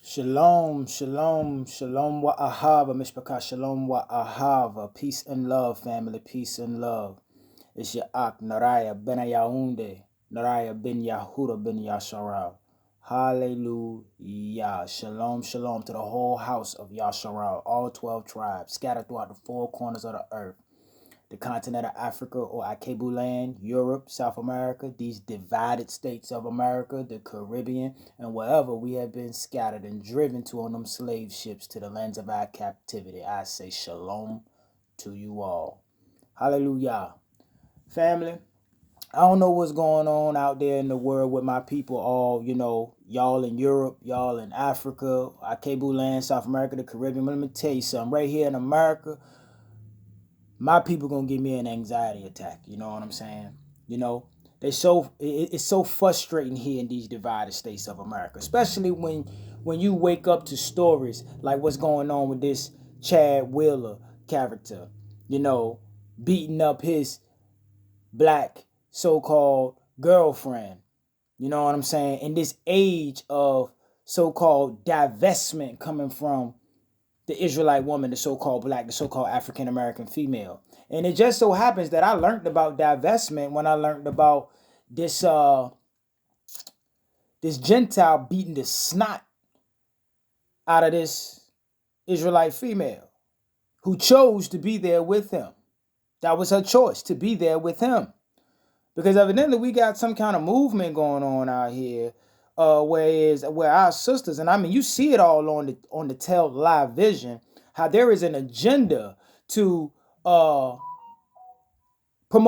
Shalom, shalom, shalom wa ahava, mishpaka, shalom wa ahava. Peace and love, family, peace and love. It's your Ak, Naraya ben Yaounde, Naraya ben Yahuda ben Yasharal. Hallelujah. Shalom, shalom to the whole house of Yasharal, all 12 tribes scattered throughout the four corners of the earth. The continent of Africa or Akebu land, Europe, South America, these divided states of America, the Caribbean, and wherever we have been scattered and driven to on them slave ships to the lands of our captivity. I say shalom to you all. Hallelujah. Family, I don't know what's going on out there in the world with my people all, y'all in Europe, y'all in Africa, Akebu land, South America, the Caribbean. But let me tell you something. Right here in America, my people gonna give me an anxiety attack. You know what I'm saying? You know, it's so frustrating here in these divided states of America, especially when you wake up to stories like what's going on with this Chad Wheeler character, you know, beating up his black so-called girlfriend. You know what I'm saying? In this age of so-called divestment coming from the Israelite woman, the so-called black, the so-called African American female. And it just so happens that I learned about divestment when I learned about this this Gentile beating the snot out of this Israelite female who chose to be there with him. That was her choice, to be there with him. Because evidently we got some kind of movement going on out here, where our sisters, and I mean you see it all on the Tell Live Vision, how there is an agenda to promote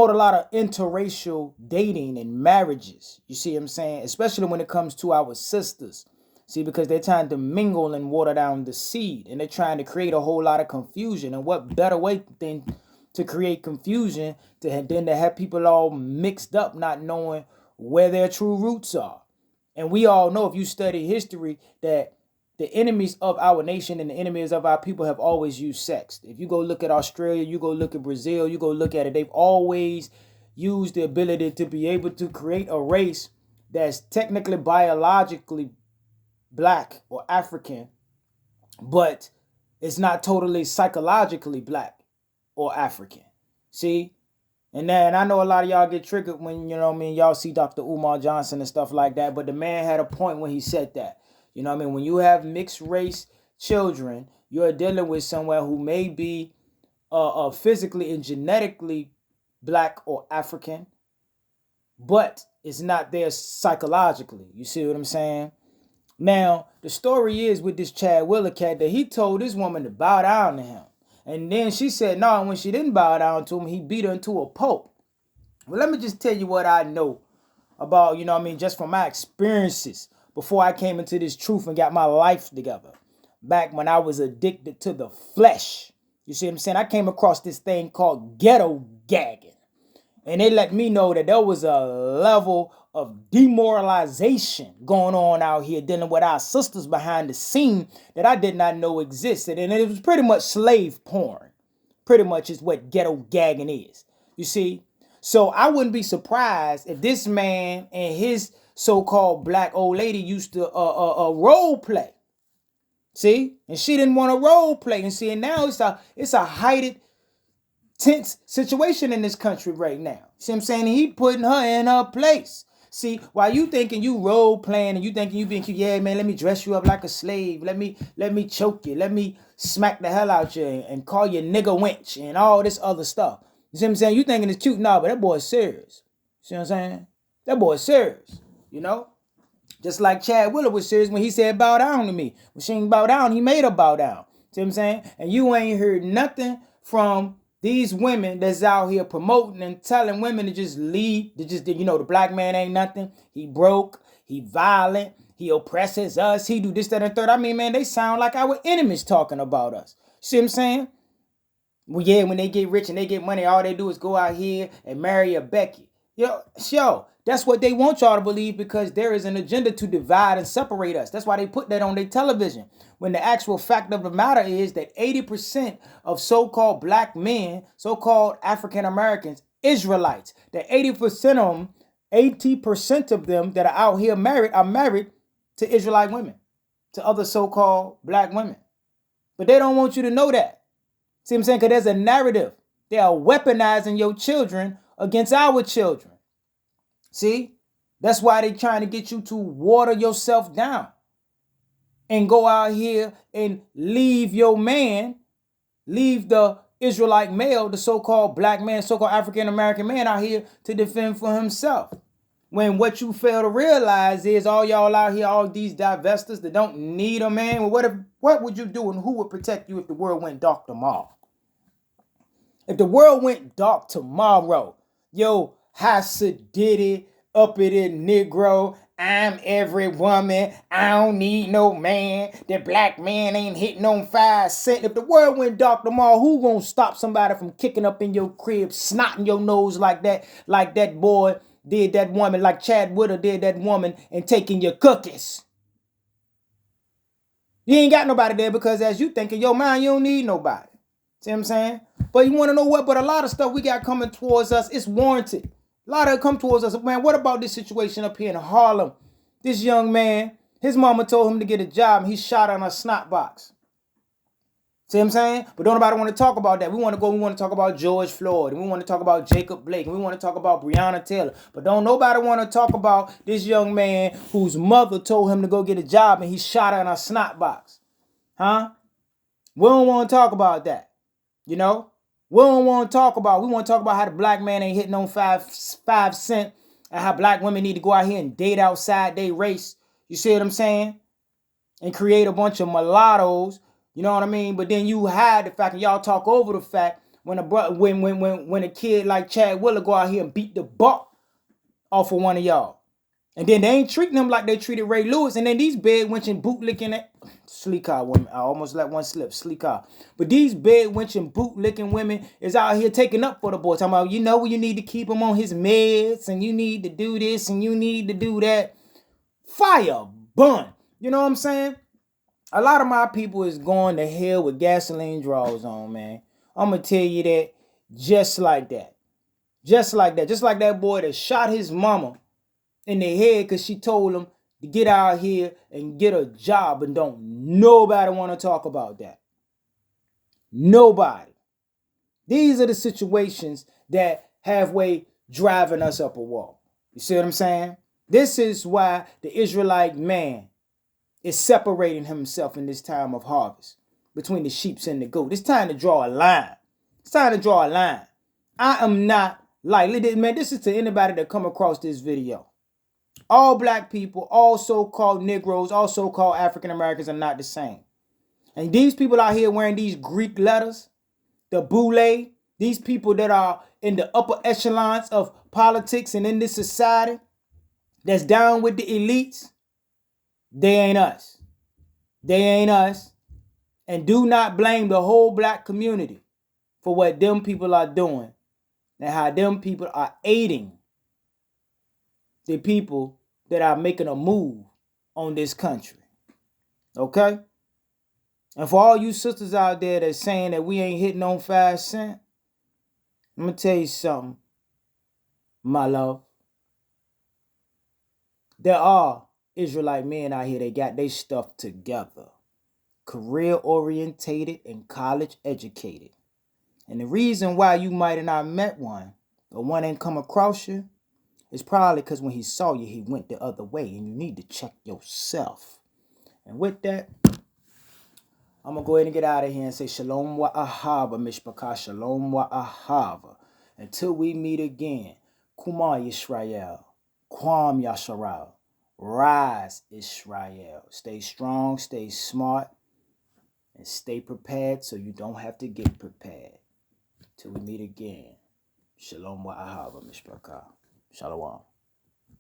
a lot of interracial dating and marriages. You see what I'm saying? Especially when it comes to our sisters. See, because they're trying to mingle and water down the seed, and they're trying to create a whole lot of confusion. And what better way than to create confusion than to have people all mixed up, not knowing where their true roots are. And we all know, if you study history, that the enemies of our nation and the enemies of our people have always used sex. If you go look at Australia, you go look at Brazil, you go look at it, they've always used the ability to be able to create a race that's technically biologically black or African, but it's not totally psychologically black or African. See? And then I know a lot of y'all get triggered when, y'all see Dr. Umar Johnson and stuff like that, but the man had a point when he said that. You know what I mean? When you have mixed race children, you're dealing with someone who may be physically and genetically black or African, but it's not there psychologically. You see what I'm saying? Now, the story is with this Chad Wheeler cat that he told this woman to bow down to him. And then she said no, and when she didn't bow down to him, he beat her into a pulp. Well, let me just tell you what I know about, just from my experiences before I came into this truth and got my life together. Back when I was addicted to the flesh. You see what I'm saying? I came across this thing called ghetto gagging. And they let me know that there was a level of demoralization going on out here dealing with our sisters behind the scene that I did not know existed. And it was pretty much slave porn. Pretty much is what ghetto gagging is. You see? So I wouldn't be surprised if this man and his so-called black old lady used to role play. See? And she didn't want to role play. And see, and now it's a heightened, tense situation in this country right now. See what I'm saying? He putting her in her place. See, while you thinking you role playing and you thinking you being cute, yeah, man, let me dress you up like a slave. Let me choke you. Let me smack the hell out you and call you nigga wench and all this other stuff. You see what I'm saying? You thinking it's cute now, but that boy's serious. See what I'm saying? That boy's serious, you know? Just like Chad Wheeler was serious when he said bow down to me. When she ain't bow down, he made her bow down. See what I'm saying? And you ain't heard nothing from these women that's out here promoting and telling women to just leave. The black man ain't nothing. He broke. He violent. He oppresses us. He do this, that, and third. I mean, man, they sound like our enemies talking about us. See what I'm saying? Well, yeah, when they get rich and they get money, all they do is go out here and marry a Becky. That's what they want y'all to believe, because there is an agenda to divide and separate us. That's why they put that on their television. When the actual fact of the matter is that 80% of so-called black men, so-called African Americans, Israelites, that 80% of them that are out here married are married to Israelite women. to other so-called black women. But they don't want you to know that. See what I'm saying? Because there's a narrative. They are weaponizing your children against our children. See? That's why they're trying to get you to water yourself down and go out here and leave your man, leave the Israelite male, the so-called black man, so-called African-American man out here to defend for himself. When what you fail to realize is all y'all out here, all these divestors that don't need a man, well, what would you do and who would protect you if the world went dark tomorrow? If the world went dark tomorrow, yo, Hasidity, up it in Negro, I'm every woman, I don't need no man, the black man ain't hitting on 5 cents. If the world went dark tomorrow, who gonna stop somebody from kicking up in your crib, snotting your nose like that boy did that woman, like Chad Woodard did that woman, and taking your cookies? You ain't got nobody there because as you thinking, yo, man, you don't need nobody. See what I'm saying? But you want to know what? But a lot of stuff we got coming towards us, it's warranted. A lot of it come towards us. Man, what about this situation up here in Harlem? This young man, his mama told him to get a job and he shot on a snot box. See what I'm saying? But don't nobody want to talk about that. We want to talk about George Floyd, and we want to talk about Jacob Blake, and we want to talk about Breonna Taylor. But don't nobody want to talk about this young man whose mother told him to go get a job and he shot her in a snot box. Huh? We don't want to talk about that. You know? We don't want to talk about, we want to talk about how the black man ain't hitting on 5 cents and how black women need to go out here and date outside their race. You see what I'm saying? And create a bunch of mulattoes. You know what I mean? But then you hide the fact, and y'all talk over the fact when a kid like Chad Willer go out here and beat the butt off of one of y'all. And then they ain't treating him like they treated Ray Lewis. And then these bed wenching bootlicking it. Sleeker women. I almost let one slip. Sleeker. But these bed wenching bootlicking women is out here taking up for the boy. Talking about, you know, you need to keep him on his meds. And you need to do this. And you need to do that. Fire. Bun. You know what I'm saying? A lot of my people is going to hell with gasoline draws on, man. I'm going to tell you that just like that. Just like that. Just like that boy that shot his mama in the head because she told him to get out here and get a job, and don't nobody want to talk about that. Nobody. These are the situations that halfway driving us up a wall. You see what I'm saying? This is why the Israelite man is separating himself in this time of harvest between the sheep and the goat. It's time to draw a line. It's time to draw a line. I am not like, man, this is to anybody that come across this video. All black people, all so-called Negroes, all so-called African Americans are not the same. And these people out here wearing these Greek letters, the boule, these people that are in the upper echelons of politics and in this society that's down with the elites, they ain't us. They ain't us. And do not blame the whole black community for what them people are doing and how them people are aiding the people that are making a move on this country. Okay? And for all you sisters out there that's saying that we ain't hitting on 5 cents, I'm going to tell you something, my love. There are Israelite men out here that got their stuff together. Career orientated and college educated. And the reason why you might have not met one, or one ain't come across you, is probably because when he saw you, he went the other way, and you need to check yourself. And with that, I'm going to go ahead and get out of here and say Shalom wa ahava, Mishpachah, Shalom wa ahava. Until we meet again, Kumar Yisrael, Kwam Yasharal, Rise Israel. Stay strong, stay smart, and stay prepared so you don't have to get prepared. Till we meet again, Shalom wa ahava, Mishpachah. Shalom.